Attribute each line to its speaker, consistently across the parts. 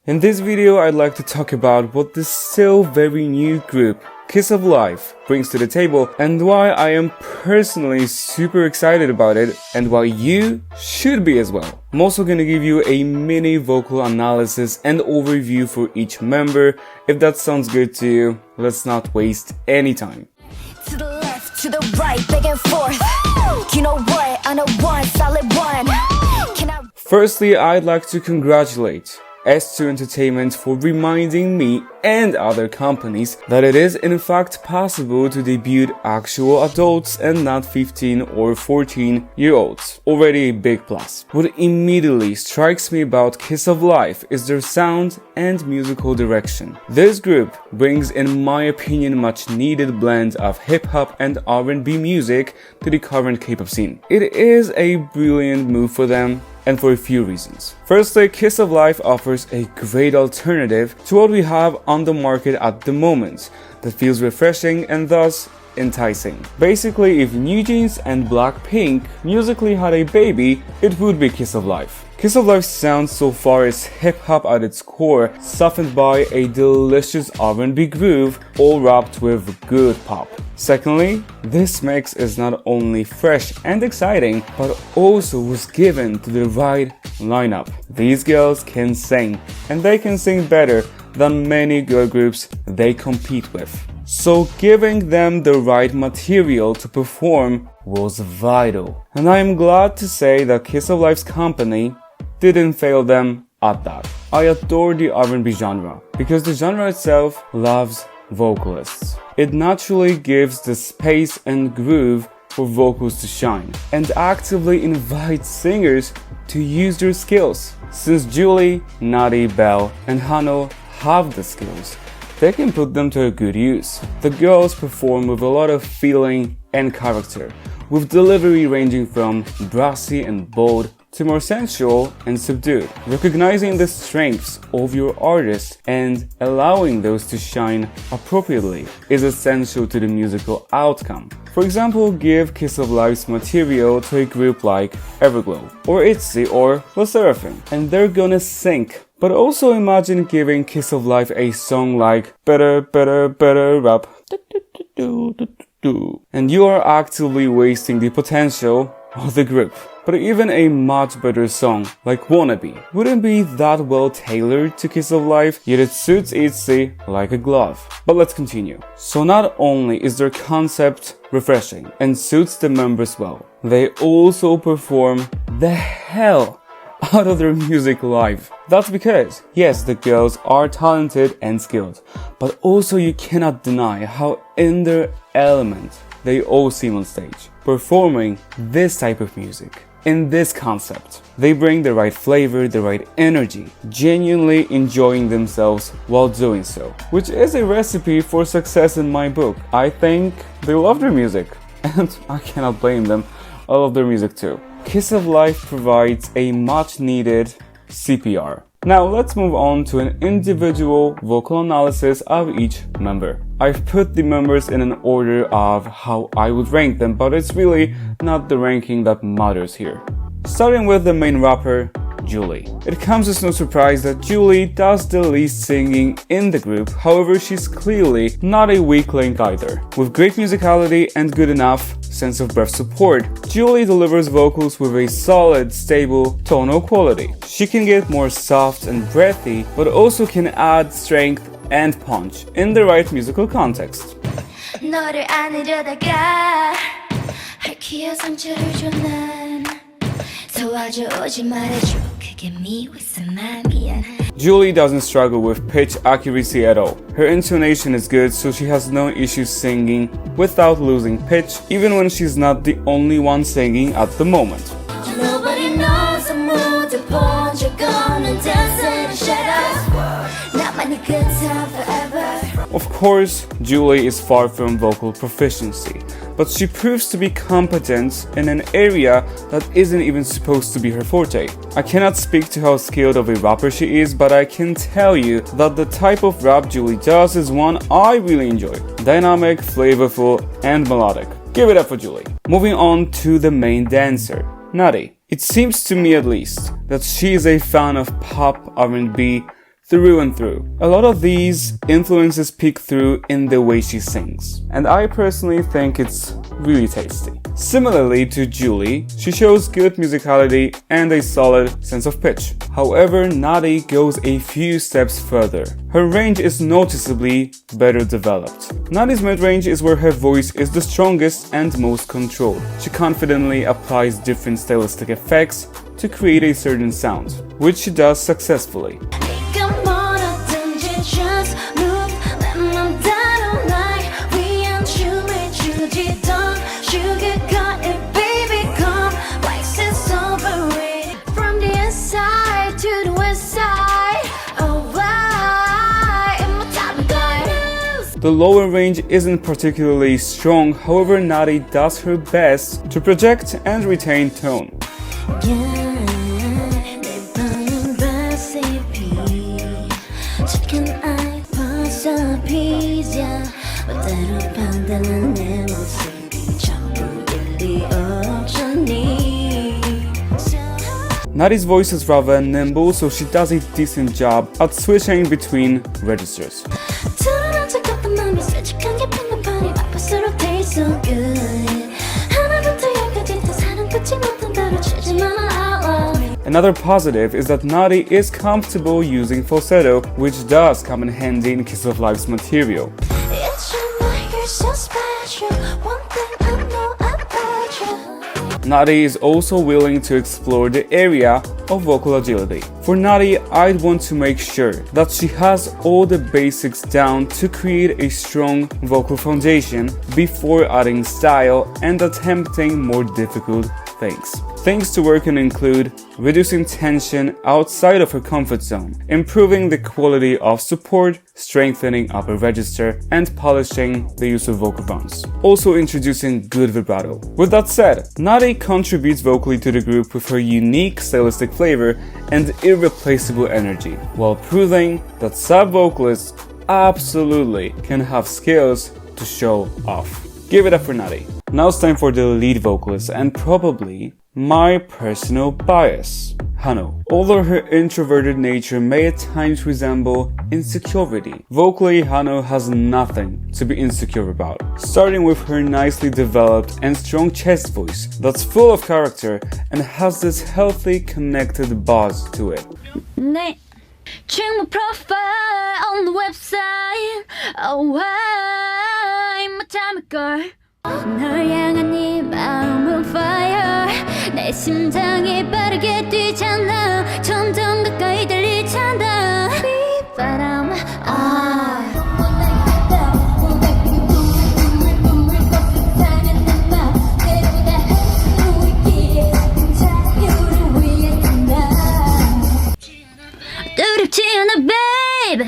Speaker 1: In this video, I'd like to talk about what this still very new group, Kiss of Life, brings to the table and why I am personally super excited about it and why you should be as well. I'm also gonna give you a mini vocal analysis and overview for each member. If that sounds good to you, let's not waste any time.
Speaker 2: To the left, to the right, back and forth. You know what? I know one, solid one.
Speaker 1: Firstly, I'd like to congratulate S2 Entertainment for reminding me and other companies that it is in fact possible to debut actual adults and not 15 or 14-year-olds. Already a big plus. What immediately strikes me about Kiss of Life is their sound and musical direction. This group brings, in my opinion, much needed blend of hip-hop and R&B music to the current K-pop scene. It is a brilliant move for them, and for a few reasons. Firstly, Kiss of Life offers a great alternative to what we have on the market at the moment that feels refreshing and thus enticing. Basically, if NewJeans and Blackpink musically had a baby, it would be Kiss of Life. Kiss of Life's sound so far is hip-hop at its core, softened by a delicious R&B groove, all wrapped with good pop. Secondly, this mix is not only fresh and exciting, but also was given to the right lineup. These girls can sing, and they can sing better than many girl groups they compete with. So giving them the right material to perform was vital. And I am glad to say that Kiss of Life's company didn't fail them at that. I adore the R&B genre because the genre itself loves vocalists. It naturally gives the space and groove for vocals to shine and actively invites singers to use their skills. Since Julie, Natty, Belle, and Haneul have the skills, they can put them to a good use. The girls perform with a lot of feeling and character, with delivery ranging from brassy and bold to more sensual and subdued. Recognizing the strengths of your artist and allowing those to shine appropriately is essential to the musical outcome. For example, give Kiss of Life's material to a group like Everglow, or itzy, or Le Seraphim, and they're gonna sink. But also imagine giving Kiss of Life a song like Better, Better, Better Rap, and you are actively wasting the potential of the group. But even a much better song like Wannabe wouldn't be that well tailored to Kiss of Life, yet it suits itzy like a glove. But let's continue. So not only is their concept refreshing and suits the members well, they also perform the hell out of their music live. That's because, yes, the girls are talented and skilled, but also you cannot deny how in their element they all seem on stage, performing this type of music. In this concept, they bring the right flavor, the right energy, genuinely enjoying themselves while doing so, which is a recipe for success in my book. I think they love their music, and I cannot blame them. I love their music too. Kiss of Life provides a much needed CPR. Now let's move on to an individual vocal analysis of each member. I've put the members in an order of how I would rank them, but it's really not the ranking that matters here. Starting with the main rapper, Julie. It comes as no surprise that Julie does the least singing in the group, however she's clearly not a weak link either. With great musicality and good enough sense of breath support, Julie delivers vocals with a solid, stable tonal quality. She can get more soft and breathy, but also can add strength and punch in the right musical context.
Speaker 2: 너를 안으려다가 핥히어 상처를 줘 난 도와줘 오지 말아줘 그게 미웠으면 미안해.
Speaker 1: Julie doesn't struggle with pitch accuracy at all. Her intonation is good, so she has no issues singing without losing pitch, even when she's not the only one singing at the moment.
Speaker 2: Nobody knows I'm moved upon you're gonna dance in the shadows. 나만의 good time forever.
Speaker 1: Of course, Julie is far from vocal proficiency, but she proves to be competent in an area that isn't even supposed to be her forte. I cannot speak to how skilled of a rapper she is, but I can tell you that the type of rap Julie does is one I really enjoy. Dynamic, flavorful, and melodic. Give it up for Julie. Moving on to the main dancer, Natty. It seems to me at least that she is a fan of pop, R&B, through and through. A lot of these influences peek through in the way she sings, and I personally think it's really tasty. Similarly to Julie, she shows good musicality and a solid sense of pitch. However, Natty goes a few steps further. Her range is noticeably better developed. Natty's mid-range is where her voice is the strongest and most controlled. She confidently applies different stylistic effects to create a certain sound, which she does successfully. The lower range isn't particularly strong, however Natty does her best to project and retain tone. Natty's voice is rather nimble, so she does a decent job at switching between registers. Another positive is that Natty is comfortable using falsetto, which does come in handy in Kiss of Life's material. Natty is also willing to explore the area of vocal agility. For Natty, I'd want to make sure that she has all the basics down to create a strong vocal foundation before adding style and attempting more difficult things. Things to work on include reducing tension outside of her comfort zone, improving the quality of support, strengthening upper register, and polishing the use of vocal runs. Also introducing good vibrato. With that said, Natty contributes vocally to the group with her unique stylistic flavor and irreplaceable energy, while proving that sub-vocalists absolutely can have skills to show off. Give it up for Natty. Now it's time for the lead vocalist and probably my personal bias, Haneul. Although her introverted nature may at times resemble insecurity, vocally Haneul has nothing to be insecure about. Starting with her nicely developed and strong chest voice that's full of character and has this healthy connected buzz to it.
Speaker 2: 네. Check my profile on the website. Oh, why my time girl. 널 향한 네 마음은 fire. 내 심장이 빠르게 뛰잖아. 점점 가까이 달리잖아. 휘바람 두렵지 않아 babe.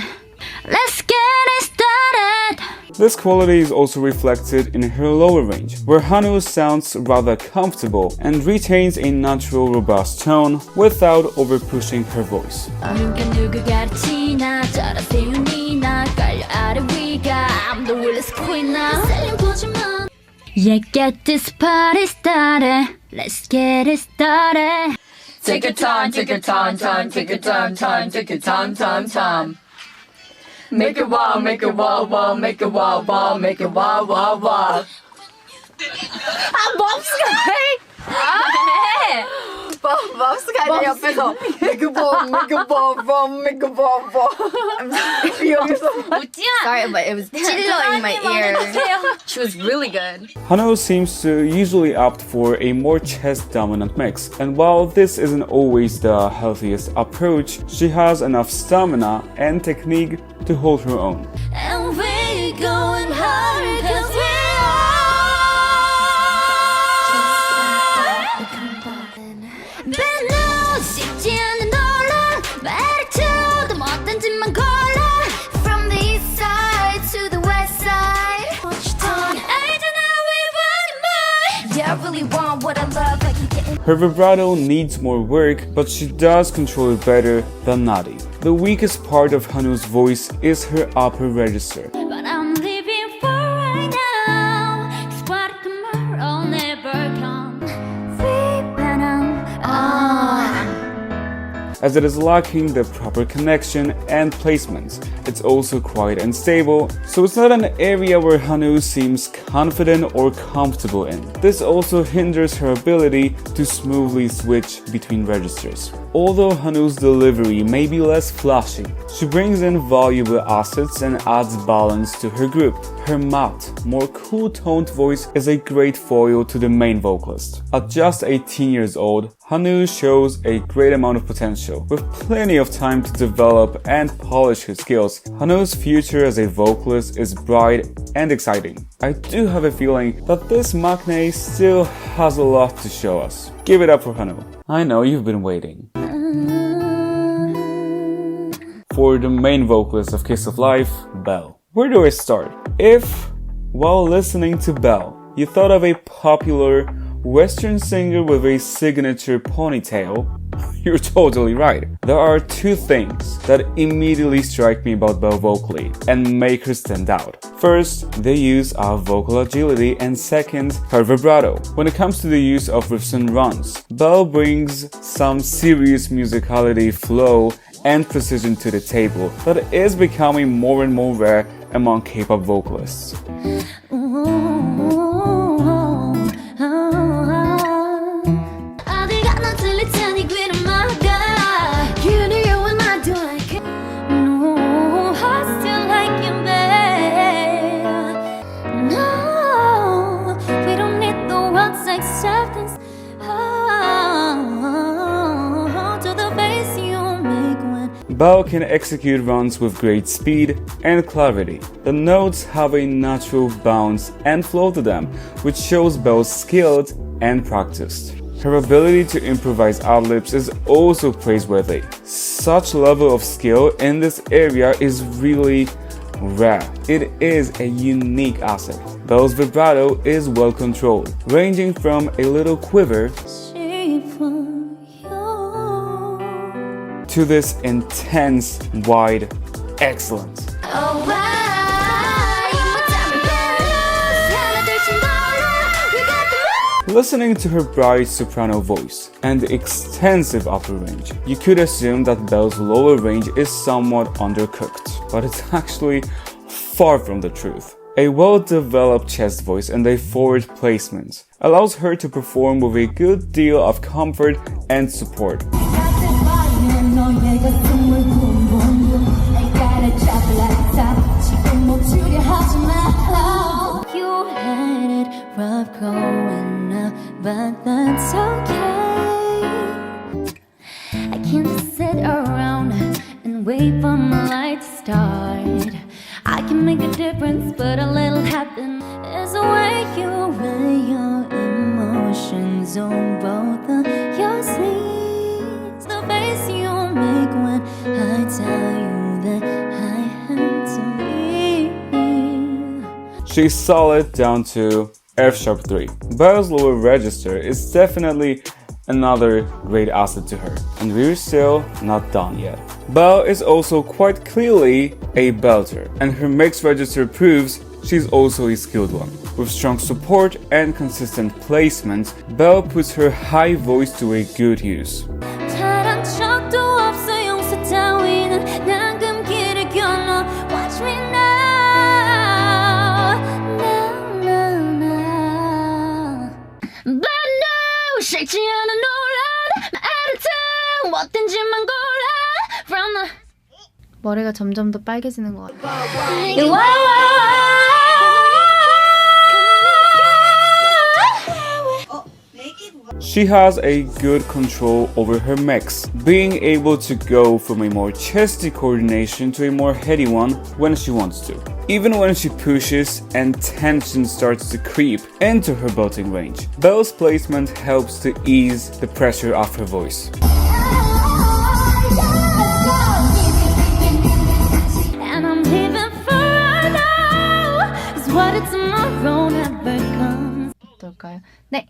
Speaker 2: Let's get it started.
Speaker 1: This quality is also reflected in her lower range, where Haneul sounds rather comfortable and retains a natural, robust tone without over-pushing her voice.
Speaker 2: Yeah, get this party started. Let's get it started.
Speaker 3: Take your time, take your time, take your time, take your time. Make it wild, make it wild, wild, make it wild, wild, make it wild, wild, wild. 맙스가 아니라 옆에서 make it wild, make it wild, wild, make it wild, wild. 여기서
Speaker 4: Sorry, but it was 찔러 in my ear. She was really good.
Speaker 1: Haneul seems to usually opt for a more chest-dominant mix, and while this isn't always the healthiest approach, she has enough stamina and technique to hold her own.
Speaker 2: And we going hard 'cause we are. 쉽지 않은 논란 말투도 못한지만 골라. From the east side to the west side. 알잖아 we want more. Yeah, I really want what I love. I can get it.
Speaker 1: Her vibrato needs more work, but she does control it better than Natty. The weakest part of Haneul's voice is her upper register.
Speaker 2: But I'm living for right now. 'Cause what tomorrow never come.
Speaker 1: as it is lacking the proper connection and placement. It's also quite unstable, so it's not an area where Haneul seems confident or comfortable in. This also hinders her ability to smoothly switch between registers. Although Haneul's delivery may be less flashy, she brings in valuable assets and adds balance to her group. Her matte, more cool-toned voice is a great foil to the main vocalist. At just 18 years old, Haneul shows a great amount of potential. With plenty of time to develop and polish her skills, Haneul's future as a vocalist is bright and exciting. I do have a feeling that this maknae still has a lot to show us. Give it up for Haneul. I know you've been waiting. For the main vocalist of Kiss of Life, Belle. Where do I start? If, while listening to Belle, you thought of a popular Western singer with a signature ponytail, you're totally right. There are two things that immediately strike me about Belle vocally and make her stand out. First, the use of vocal agility, and second, her vibrato. When it comes to the use of riffs and runs, Belle brings some serious musicality, flow, and precision to the table that is becoming more and more rare among K-pop vocalists. Belle can execute runs with great speed and clarity. The notes have a natural bounce and flow to them, which shows Belle's skilled and practiced. Her ability to improvise ad-libs is also praiseworthy. Such level of skill in this area is really rare. It is a unique asset. Belle's vibrato is well controlled, ranging from a little quiver to this intense, wide excellence. Listening to her bright soprano voice and extensive upper range, you could assume that Belle's lower range is somewhat undercooked, but it's actually far from the truth. A well-developed chest voice and a forward placement allows her to perform with a good deal of comfort and support.
Speaker 2: You had it rough growing up, but that's okay. I can't just sit around and wait for my light to start. I can make a difference, but a little happen is the way you weigh your emotions on both of your sleeves. The face you make when I tell you that I had to leave.
Speaker 1: She's solid down to F-sharp 3. Belle's lower register is definitely another great asset to her, and we're still not done yet. Belle is also quite clearly a belter, and her mixed register proves she's also a skilled one. With strong support and consistent placement, Belle puts her high voice to a good use.
Speaker 2: Watch me now, but no, 쉽지 않은 논란, my attitude, 뭐든지만 골라 from the.
Speaker 4: 머리가 점점 더 빨개지는 것 같아.
Speaker 1: She has a good control over her mix, being able to go from a more chesty coordination to a more heady one when she wants to. Even when she pushes and tension starts to creep into her belting range, Belle's placement helps to ease the pressure of her voice.
Speaker 2: And I'm leaving for right now, 'cause what if tomorrow never comes?
Speaker 4: 어떨까요? 네.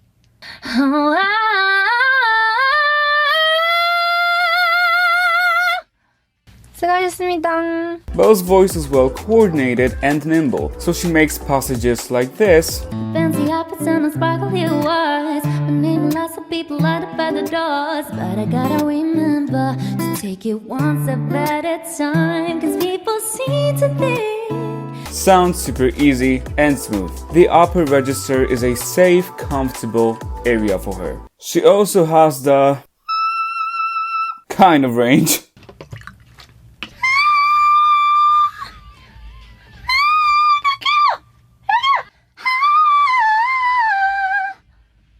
Speaker 4: 수고하셨습니다.
Speaker 1: Belle's voice is well coordinated and nimble, so she makes passages like this.
Speaker 2: Fancy outfits and sparkly words. My name lots of people light up at the doors, but I gotta remember. Take it one step at a time, cause people seem to think.
Speaker 1: Sounds super easy and smooth. The upper register is a safe, comfortable area for her. She also has the kind of range.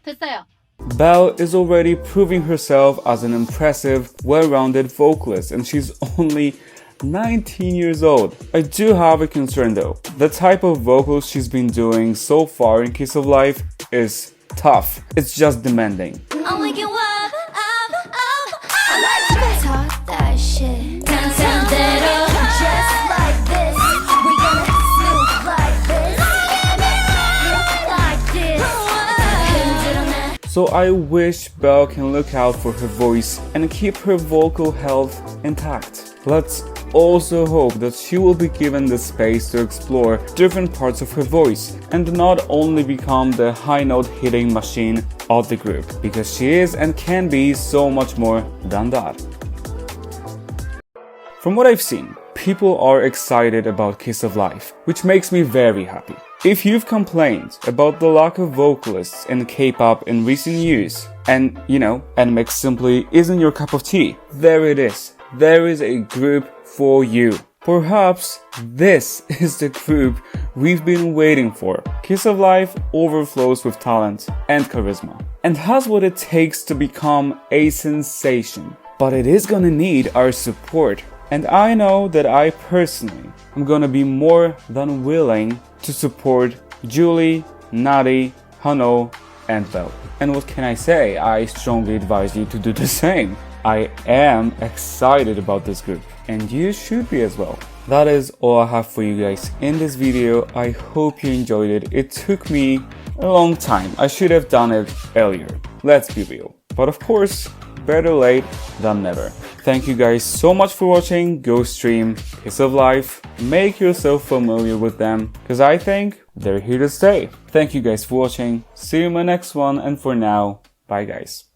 Speaker 3: 됐어요.
Speaker 1: Belle is already proving herself as an impressive, well-rounded vocalist, and she's only 19 years old. I do have a concern though. The type of vocals she's been doing so far in Kiss of Life is tough. It's just demanding.
Speaker 2: I'm waking up, I like to talk that shit. Turn that up, just like this. We gonna snoop like this. Like this.
Speaker 1: So I wish Belle can look out for her voice and keep her vocal health intact. Let's also hope that she will be given the space to explore different parts of her voice and not only become the high note hitting machine of the group, because she is and can be so much more than that. From what I've seen, people are excited about Kiss of Life, which makes me very happy. If you've complained about the lack of vocalists in K-pop in recent years, and nmixx simply isn't your cup of tea, there it is. There is a group for you. Perhaps this is the group we've been waiting for. Kiss of Life overflows with talent and charisma and has what it takes to become a sensation. But it is gonna need our support. And I know that I personally am gonna be more than willing to support Julie, Natty, Haneul, and Belle. And what can I say? I strongly advise you to do the same. I am excited about this group, and you should be as well. That is all I have for you guys in this video. I hope you enjoyed it. It took me a long time. I should have done it earlier. Let's be real. But of course, better late than never. Thank you guys so much for watching. Go stream Kiss of Life. Make yourself familiar with them, because I think they're here to stay. Thank you guys for watching. See you in my next one, and for now, bye guys.